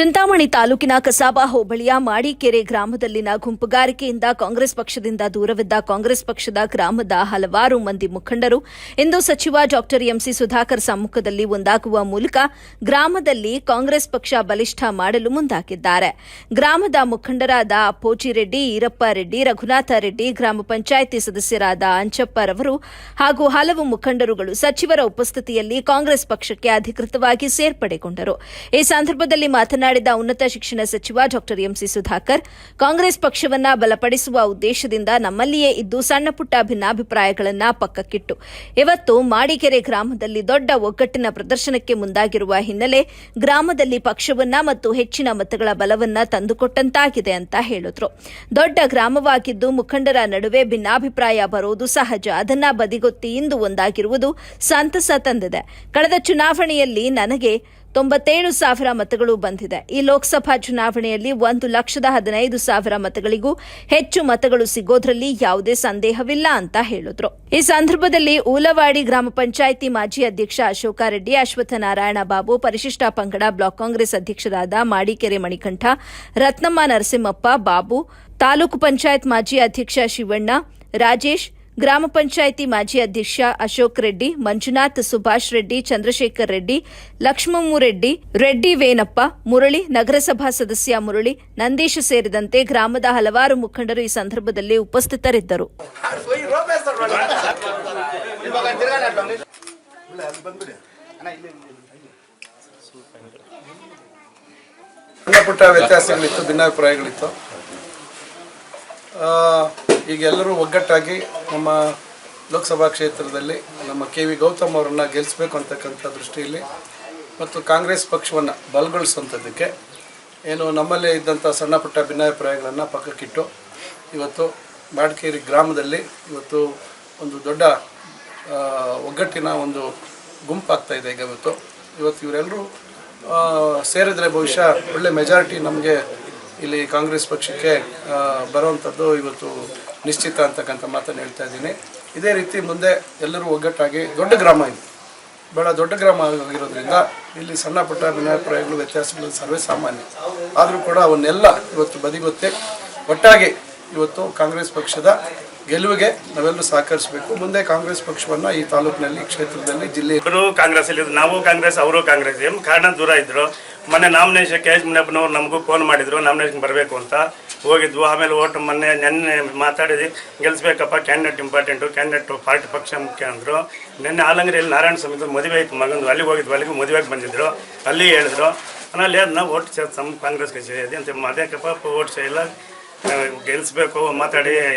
ಚಿಂತಾಮಣಿ ತಾಲೂಕಿನ ಕಸಾಬಾ ಹೋಬಳಿಯ ಮಾಡಿಕೆರೆ ಗ್ರಾಮದಲ್ಲಿನ ಗುಂಪುಗಾರಿಕೆಯಿಂದ ಕಾಂಗ್ರೆಸ್ ಪಕ್ಷದಿಂದ ದೂರವಿದ್ದ ಕಾಂಗ್ರೆಸ್ ಪಕ್ಷದ ಗ್ರಾಮದ ಹಲವಾರು ಮಂದಿ ಮುಖಂಡರು ಇಂದು ಸಚಿವ ಡಾ ಎಂಸಿ ಸುಧಾಕರ್ ಸಮ್ಮುಖದಲ್ಲಿ ಒಂದಾಗುವ ಮೂಲಕ ಗ್ರಾಮದಲ್ಲಿ ಕಾಂಗ್ರೆಸ್ ಪಕ್ಷ ಬಲಿಷ್ಠ ಮಾಡಲು ಮುಂದಾಗಿದ್ದಾರೆ. ಗ್ರಾಮದ ಮುಖಂಡರಾದ ಅಪ್ಪೋಜಿ ರೆಡ್ಡಿ, ಈರಪ್ಪ ರೆಡ್ಡಿ, ರಘುನಾಥ ರೆಡ್ಡಿ, ಗ್ರಾಮ ಪಂಚಾಯಿತಿ ಸದಸ್ಯರಾದ ಅಂಚಪ್ಪರವರು ಹಾಗೂ ಹಲವು ಮುಖಂಡರುಗಳು ಸಚಿವರ ಉಪಸ್ಥಿತಿಯಲ್ಲಿ ಕಾಂಗ್ರೆಸ್ ಪಕ್ಷಕ್ಕೆ ಅಧಿಕೃತವಾಗಿ ಸೇರ್ಪಡೆಗೊಂಡರು. ಈ ಸಂದರ್ಭದಲ್ಲಿ ಮಾತನಾಡಿದ ಉನ್ನತ ಶಿಕ್ಷಣ ಸಚಿವ ಡಾ ಎಂಸಿ ಸುಧಾಕರ್, ಕಾಂಗ್ರೆಸ್ ಪಕ್ಷವನ್ನ ಬಲಪಡಿಸುವ ಉದ್ದೇಶದಿಂದ ನಮ್ಮಲ್ಲಿಯೇ ಇದ್ದು ಸಣ್ಣಪುಟ್ಟ ಭಿನ್ನಾಭಿಪ್ರಾಯಗಳನ್ನು ಪಕ್ಕಕ್ಕಿಟ್ಟು ಇವತ್ತು ಮಾಡಿಕೆರೆ ಗ್ರಾಮದಲ್ಲಿ ದೊಡ್ಡ ಒಗ್ಗಟ್ಟಿನ ಪ್ರದರ್ಶನಕ್ಕೆ ಮುಂದಾಗಿರುವ ಹಿನ್ನೆಲೆ ಗ್ರಾಮದಲ್ಲಿ ಪಕ್ಷವನ್ನ ಮತ್ತು ಹೆಚ್ಚಿನ ಮತಗಳ ಬಲವನ್ನ ತಂದುಕೊಟ್ಟಂತಾಗಿದೆ ಅಂತ ಹೇಳಿದ್ರು. ದೊಡ್ಡ ಗ್ರಾಮವಾಗಿದ್ದು ಮುಖಂಡರ ನಡುವೆ ಭಿನ್ನಾಭಿಪ್ರಾಯ ಬರೋದು ಸಹಜ. ಅದನ್ನ ಬದಿಗೊತ್ತಿ ಇಂದು ಒಂದಾಗಿರುವುದು ಸಂತಸ ತಂದಿದೆ. ಕಳೆದ ಚುನಾವಣೆಯಲ್ಲಿ ನನಗೆ 97,000 ಮತಗಳು ಬಂದಿದೆ. ಈ ಲೋಕಸಭಾ ಚುನಾವಣೆಯಲ್ಲಿ 1,15,000 ಮತಗಳಿಗೂ ಹೆಚ್ಚು ಮತಗಳು ಸಿಗೋದ್ರಲ್ಲಿ ಯಾವುದೇ ಸಂದೇಹವಿಲ್ಲ ಅಂತ ಹೇಳಿದ್ರು. ಈ ಸಂದರ್ಭದಲ್ಲಿ ಊಲವಾಡಿ ಗ್ರಾಮ ಪಂಚಾಯಿತಿ ಮಾಜಿ ಅಧ್ಯಕ್ಷ ಅಶೋಕ ರೆಡ್ಡಿ, ಅಶ್ವತ್ಥನಾರಾಯಣ ಬಾಬು, ಪರಿಶಿಷ್ಟ ಪಂಗಡ ಬ್ಲಾಕ್ ಕಾಂಗ್ರೆಸ್ ಅಧ್ಯಕ್ಷರಾದ ಮಾಡಿಕೆರೆ ಮಣಿಕಂಠ, ರತ್ನಮ್ಮ ನರಸಿಂಹಪ್ಪ, ಬಾಬು, ತಾಲೂಕು ಪಂಚಾಯತ್ ಮಾಜಿ ಅಧ್ಯಕ್ಷ ಶಿವಣ್ಣ, ರಾಜೇಶ್, ಗ್ರಾಮ ಪಂಚಾಯಿತಿ ಮಾಜಿ ಅಧ್ಯಕ್ಷ ಅಶೋಕ್ ರೆಡ್ಡಿ, ಮಂಜುನಾಥ್, ಸುಭಾಷ್ ರೆಡ್ಡಿ, ಚಂದ್ರಶೇಖರ್ ರೆಡ್ಡಿ, ಲಕ್ಷ್ಮಮ್ಮರೆಡ್ಡಿ, ರೆಡ್ಡಿ ವೇನಪ್ಪ, ಮುರಳಿ, ನಗರಸಭಾ ಸದಸ್ಯ ಮುರಳಿ, ನಂದೀಶ್ ಸೇರಿದಂತೆ ಗ್ರಾಮದ ಹಲವಾರು ಮುಖಂಡರು ಈ ಸಂದರ್ಭದಲ್ಲಿ ಉಪಸ್ಥಿತರಿದ್ದರು. ಸಣ್ಣಪುಟ್ಟ ವ್ಯತ್ಯಾಸಗಳಿತ್ತು, ಭಿನ್ನಾಭಿಪ್ರಾಯಗಳಿತ್ತು. ಈಗ ಎಲ್ಲರೂ ಒಗ್ಗಟ್ಟಾಗಿ ನಮ್ಮ ಲೋಕಸಭಾ ಕ್ಷೇತ್ರದಲ್ಲಿ ನಮ್ಮ ಕೆ.ವಿ. ಗೌತಮ್ ಅವರನ್ನು ಗೆಲ್ಲಿಸಬೇಕು ಅಂತಕ್ಕಂಥ ದೃಷ್ಟಿಯಲ್ಲಿ ಮತ್ತು ಕಾಂಗ್ರೆಸ್ ಪಕ್ಷವನ್ನು ಬಲಗೊಳಿಸುವಂಥದ್ದಕ್ಕೆ ಏನು ನಮ್ಮಲ್ಲೇ ಇದ್ದಂಥ ಸಣ್ಣ ಪುಟ್ಟ ಭಿನ್ನಾಭಿಪ್ರಾಯಗಳನ್ನು ಪಕ್ಕಕ್ಕಿಟ್ಟು ಇವತ್ತು ಮಾಡಿಕೆರೆ ಗ್ರಾಮದಲ್ಲಿ ಇವತ್ತು ಒಂದು ದೊಡ್ಡ ಒಗ್ಗಟ್ಟಿನ ಒಂದು ಗುಂಪಾಗ್ತಾ ಇದೆ. ಇವತ್ತು ಇವರೆಲ್ಲರೂ ಸೇರಿದರೆ ಬಹುಶಃ ಒಳ್ಳೆ ಮೆಜಾರಿಟಿ ನಮಗೆ ಇಲ್ಲಿ ಕಾಂಗ್ರೆಸ್ ಪಕ್ಷಕ್ಕೆ ಬರುವಂಥದ್ದು ಇವತ್ತು ನಿಶ್ಚಿತ ಅಂತಕ್ಕಂಥ ಮಾತನ್ನು ಹೇಳ್ತಾ ಇದ್ದೀನಿ. ಇದೇ ರೀತಿ ಮುಂದೆ ಎಲ್ಲರೂ ಒಗ್ಗಟ್ಟಾಗಿ, ದೊಡ್ಡ ಗ್ರಾಮ ಇದು, ಭಾಳ ದೊಡ್ಡ ಗ್ರಾಮ ಆಗಿರೋದ್ರಿಂದ ಇಲ್ಲಿ ಸಣ್ಣ ಪುಟ್ಟ ಭಿನ್ನಾಭಿಪ್ರಾಯಗಳು, ವ್ಯತ್ಯಾಸಗಳು ಸರ್ವೇ ಸಾಮಾನ್ಯ. ಆದರೂ ಕೂಡ ಅವನ್ನೆಲ್ಲ ಇವತ್ತು ಬದಿಗೊತ್ತೆ ಒಟ್ಟಾಗಿ ಇವತ್ತು ಕಾಂಗ್ರೆಸ್ ಪಕ್ಷದ ಗೆಲುವಿಗೆ ನಾವೆಲ್ಲರೂ ಸಹಕರಿಸಬೇಕು. ಮುಂದೆ ಕಾಂಗ್ರೆಸ್ ಪಕ್ಷವನ್ನು ಈ ತಾಲೂಕಿನಲ್ಲಿ, ಕ್ಷೇತ್ರದಲ್ಲಿ, ಜಿಲ್ಲೆ ಕಾಂಗ್ರೆಸ್ ಅಲ್ಲಿ ನಾವು ಕಾಂಗ್ರೆಸ್, ಅವರು ಕಾಂಗ್ರೆಸ್, ಕಾರಣ ದೂರ ಇದ್ರು. ಮೊನ್ನೆ ನಾಮಿನೇಷನ್ ಕೆ.ಎಚ್. ಮುನಿಯಪ್ಪನವ್ರು ನಮಗೂ ಫೋನ್ ಮಾಡಿದ್ರು, ನಾಮಿನೇಷನ್ ಬರಬೇಕು ಅಂತ ಹೋಗಿದ್ವು. ಆಮೇಲೆ ಓಟ್ ನೆನ್ನೆ ಮಾತಾಡಿದ್ವಿ, ಗೆಲ್ಲಿಸ್ಬೇಕಪ್ಪ, ಕ್ಯಾಂಡಿಡೇಟ್ ಇಂಪಾರ್ಟೆಂಟು, ಕ್ಯಾಂಡಿಡೇಟ್ ಪಾರ್ಟಿ ಪಕ್ಷ ಮುಖ್ಯ ಅಂದರು. ನಿನ್ನೆ ಆಲಂಗರಿಯಲ್ಲಿ ನಾರಾಯಣ ಸ್ವಾಮಿ ಮದುವೆ ಆಯಿತು ಮಗಂದು, ಅಲ್ಲಿಗೆ ಹೋಗಿದ್ವು. ಅಲ್ಲಿಗೂ ಮದುವೆಗೆ ಬಂದಿದ್ರು, ಅಲ್ಲಿ ಹೇಳಿದ್ರು ಅಲ್ಲಿ ನಾವು ಓಟ್ ಕಾಂಗ್ರೆಸ್ಗೆ ಸೇರಿದೆ ಅಂತ. ಅದೇಕಪ್ಪ ಓಟ್ ಇಲ್ಲ, ಗೆಲ್ಲಿಸ್ಬೇಕು ಮಾತಾಡಿ